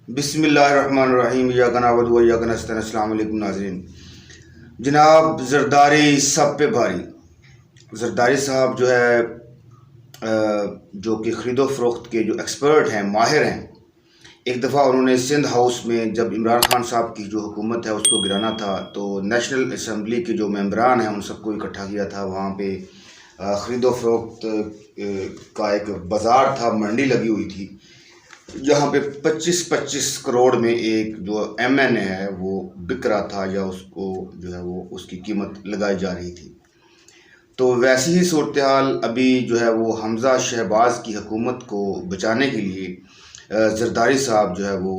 बिस्मिल्लाहिर्रहमानिर्रहीम इय्याका नअबुदु व इय्याका नस्तईन। अस्सलामु अलैकुम नाज़रीन। जनाब जरदारी सब पे भारी। जरदारी साहब जो है जो कि ख़रीदो फ़रोख्त के जो एक्सपर्ट हैं, माहिर हैं। एक दफ़ा उन्होंने सिंध हाउस में जब इमरान खान साहब की जो हुकूमत है उसको गिराना था तो नेशनल असम्बली के जो मेंबरान हैं उन सबको इकट्ठा किया था। वहाँ पे ख़रीदो फ़रोख्त का एक बाज़ार था, मंडी लगी हुई थी जहाँ पे 25-25 करोड़ में एक जो MNA है वो बिक रहा था या उसको जो है वो उसकी कीमत लगाई जा रही थी। तो वैसी ही सूरत हाल अभी जो है वो हमज़ा शहबाज की हुकूमत को बचाने के लिए जरदारी साहब जो है वो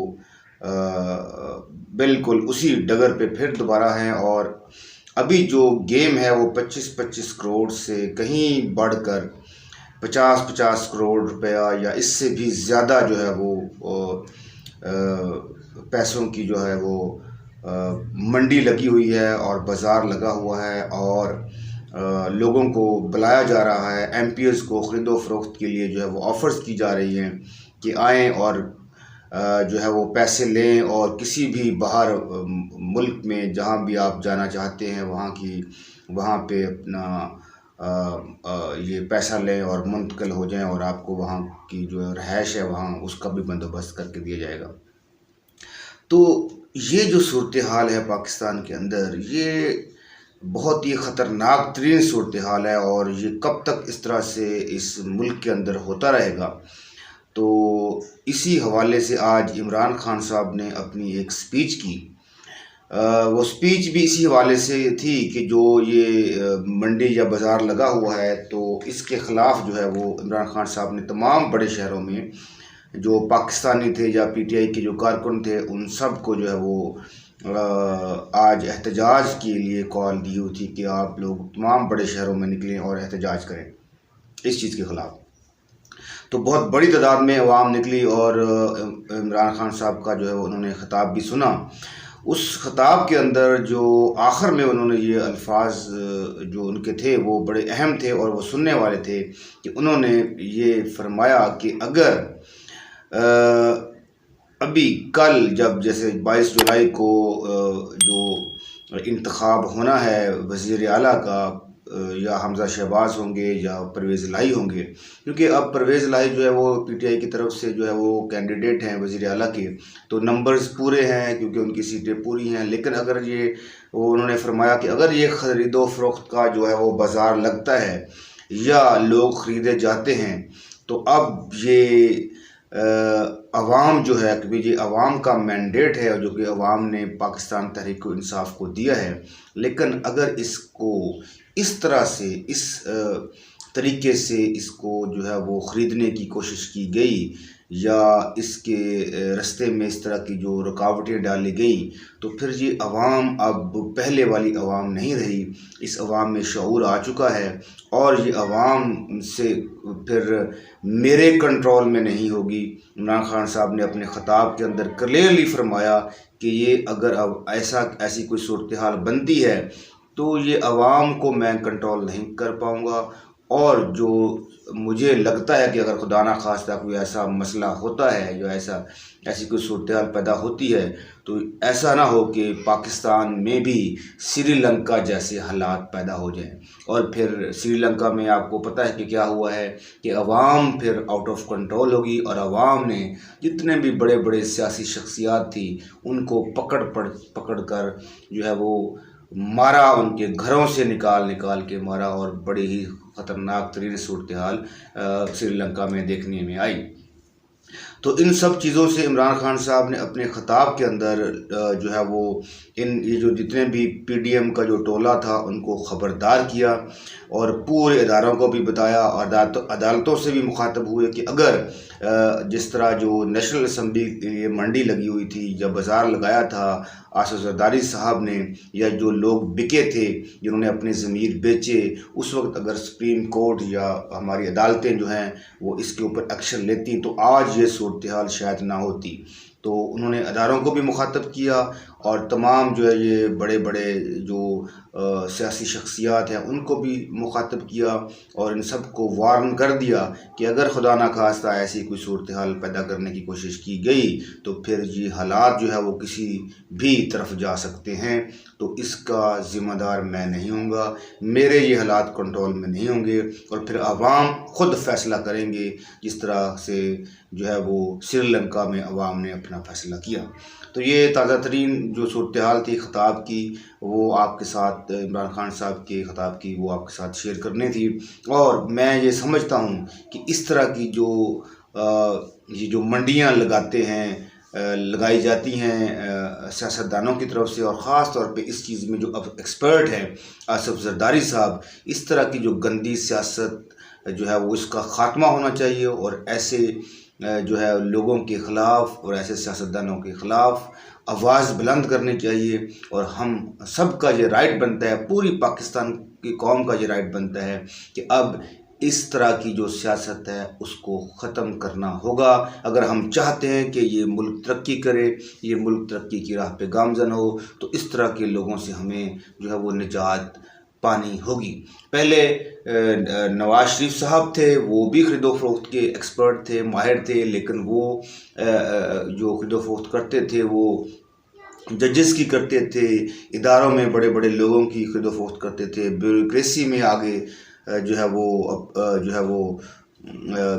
बिल्कुल उसी डगर पे फिर दोबारा हैं और अभी जो गेम है वो 25-25 करोड़ से कहीं बढ़कर 50-50 करोड़ रुपया या इससे भी ज़्यादा जो है वो पैसों की जो है वो मंडी लगी हुई है और बाज़ार लगा हुआ है और लोगों को बुलाया जा रहा है। MPs को ख़रीदो फ़रोख्त के लिए जो है वो ऑफ़र्स की जा रही हैं कि आएँ और जो है वो पैसे लें और किसी भी बाहर मुल्क में जहाँ भी आप जाना चाहते हैं वहाँ पे अपना ये पैसा लें और मुंतकिल हो जाएं और आपको वहाँ की जो रहायश है वहाँ उसका भी बंदोबस्त करके दिया जाएगा। तो ये जो सूरत हाल है पाकिस्तान के अंदर, ये बहुत ही ख़तरनाक तरीन सूरत हाल है और ये कब तक इस तरह से इस मुल्क के अंदर होता रहेगा। तो इसी हवाले से आज इमरान खान साहब ने अपनी एक स्पीच की। वो स्पीच भी इसी हवाले से थी कि जो ये मंडी या बाज़ार लगा हुआ है तो इसके ख़िलाफ़ जो है वो इमरान खान साहब ने तमाम बड़े शहरों में जो पाकिस्तानी थे या PTI के जो कारकुन थे उन सब को जो है वो आज एहतजाज के लिए कॉल दी हुई थी कि आप लोग तमाम बड़े शहरों में निकलें और एहतजाज करें इस चीज़ के ख़िलाफ़। तो बहुत बड़ी तादाद में अवाम निकली और इमरान खान साहब का जो है उन्होंने ख़िताब भी सुना। उस ख़िताब के अंदर जो आखिर में उन्होंने ये अल्फाज जो उनके थे वो बड़े अहम थे और वो सुनने वाले थे कि उन्होंने ये फरमाया कि अगर अभी कल जब जैसे 22 जुलाई को जो इंतखाब होना है वज़ीर आला का या हमज़ा शहबाज होंगे या परवेज़ इलाही होंगे, क्योंकि अब परवेज़ इलाही जो है वो PTI की तरफ से जो है वो कैंडिडेट हैं वज़ीर आला के, तो नंबर्स पूरे हैं क्योंकि उनकी सीटें पूरी हैं। लेकिन अगर ये उन्होंने फरमाया कि अगर ये ख़रीदो फ़रोख्त का जो है वो बाज़ार लगता है या लोग ख़रीदे जाते हैं तो अब ये अवाम जो है, क्योंकि ये अवाम का मैंडेट है जो कि अवाम ने पाकिस्तान तहरीक-ए-इंसाफ को दिया है, लेकिन अगर इसको इस तरह से इस तरीके से इसको जो है वो ख़रीदने की कोशिश की गई या इसके रास्ते में इस तरह की जो रुकावटें डाली गई तो फिर ये अवाम अब पहले वाली अवाम नहीं रही। इस अवाम में शऊर आ चुका है और ये अवाम से फिर मेरे कंट्रोल में नहीं होगी। इमरान खान साहब ने अपने ख़िताब के अंदर क्लियरली फरमाया कि ये अगर अब ऐसी कोई सूरत हाल बनती है तो ये अवाम को मैं कंट्रोल नहीं कर पाऊँगा और जो मुझे लगता है कि अगर खुदा ना खास्ता कोई ऐसा मसला होता है या ऐसी कोई सूरत हाल पैदा होती है तो ऐसा ना हो कि पाकिस्तान में भी श्रीलंका जैसे हालात पैदा हो जाएं। और फिर श्रीलंका में आपको पता है कि क्या हुआ है कि अवाम फिर आउट ऑफ कंट्रोल होगी और अवाम ने जितने भी बड़े बड़े सियासी शख्सियात थी उनको पकड़ कर जो है वो मारा, उनके घरों से निकाल के मारा और बड़ी ही ख़तरनाक तरीन सूरत हाल श्रीलंका में देखने में आई। तो इन सब चीज़ों से इमरान खान साहब ने अपने ख़िताब के अंदर जो है वो ये जो जितने भी PDM का जो टोला था उनको ख़बरदार किया और पूरे इदारों को भी बताया और अदालतों से भी मुखातब हुए कि अगर जिस तरह जो नेशनल असम्बली के लिए मंडी लगी हुई थी या बाज़ार लगाया था आसिफ जरदारी साहब ने या जो लोग बिके थे जिन्होंने अपने ज़मीर बेचे, उस वक्त अगर सुप्रीम कोर्ट या हमारी अदालतें जो हैं वो इसके ऊपर एक्शन लेती तो आज ये सूरत हाल शायद ना होती। तो उन्होंने अदारों को भी मुखातब किया और तमाम जो है ये बड़े बड़े जो सियासी शख्सियात हैं उनको भी मुखातब किया और इन सब को वार्न कर दिया कि अगर खुदा ना खास्ता ऐसी कोई सूरत हाल पैदा करने की कोशिश की गई तो फिर ये हालात जो है वो किसी भी तरफ जा सकते हैं। तो इसका ज़िम्मेदार मैं नहीं होऊंगा, मेरे ये हालात कंट्रोल में नहीं होंगे और फिर अवाम ख़ुद फ़ैसला करेंगे, जिस तरह से जो है वो श्रीलंका में अवाम ने अपना फ़ैसला किया। तो ये ताज़ा तरीन जो सूरत हाल थी ख़िताब की, वो आपके साथ इमरान खान साहब के ख़िताब की वो आपके साथ शेयर करनी थी। और मैं ये समझता हूँ कि इस तरह की ये जो मंडियाँ लगाई जाती हैं सियासतदानों की तरफ से, और ख़ास तौर पे इस चीज़ में जो अब एक्सपर्ट हैं आसिफ जरदारी साहब, इस तरह की जो गंदी सियासत जो है वो इसका ख़ात्मा होना चाहिए और ऐसे जो है लोगों के ख़िलाफ़ और ऐसे सियासतदानों के ख़िलाफ़ आवाज़ बुलंद करनी चाहिए। और हम सब का ये राइट बनता है, पूरी पाकिस्तान की कौम का ये राइट बनता है कि अब इस तरह की जो सियासत है उसको ख़त्म करना होगा। अगर हम चाहते हैं कि ये मुल्क तरक्की करे, ये मुल्क तरक्की की राह पे गामज़न हो, तो इस तरह के लोगों से हमें जो है वो निजात पानी होगी। पहले नवाज शरीफ साहब थे, वो भी ख़रीदो फरोख्त के एक्सपर्ट थे, माहिर थे, लेकिन वो जो ख़रीदो फरोख्त करते थे वो जजेस की करते थे, इदारों में बड़े बड़े लोगों की ख़रीदो फरोख्त करते थे, ब्यूरोक्रेसी में आगे जो है वो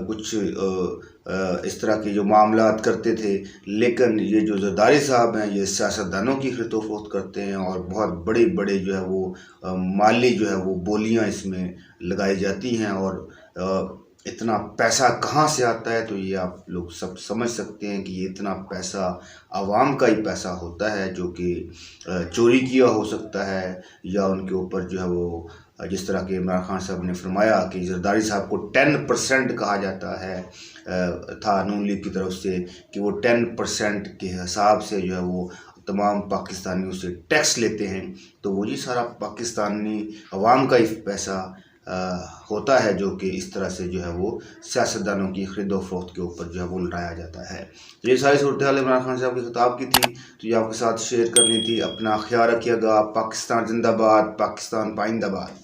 कुछ इस तरह के जो मामलात करते थे। लेकिन ये जो जरदारी साहब हैं ये सियासतदानों की ख़रीदो फरोख्त करते हैं और बहुत बड़े बड़े जो है वो माली जो है वो बोलियां इसमें लगाई जाती हैं और इतना पैसा कहाँ से आता है, तो ये आप लोग सब समझ सकते हैं कि ये इतना पैसा आवाम का ही पैसा होता है जो कि चोरी किया हो सकता है, या उनके ऊपर जो है वो जिस तरह के इमरान खान साहब ने फरमाया कि जरदारी साहब को 10% कहा जाता है था नून लीग की तरफ से, कि वो 10% के हिसाब से जो है वो तमाम पाकिस्तानियों से टैक्स लेते हैं। तो वो ये सारा पाकिस्तानी अवाम का ही पैसा होता है जो कि इस तरह से जो है वो सियासतदानों की ख़रीदो फरोख्त के ऊपर जो है वो लुटाया जाता है। तो ये सारी सूरत हाल इमरान खान साहब की ख़िताब की थी, तो ये आपके साथ शेयर करनी थी। अपना ख्याल रखिएगा। पाकिस्तान जिंदाबाद, पाकिस्तान पाइंदाबाद।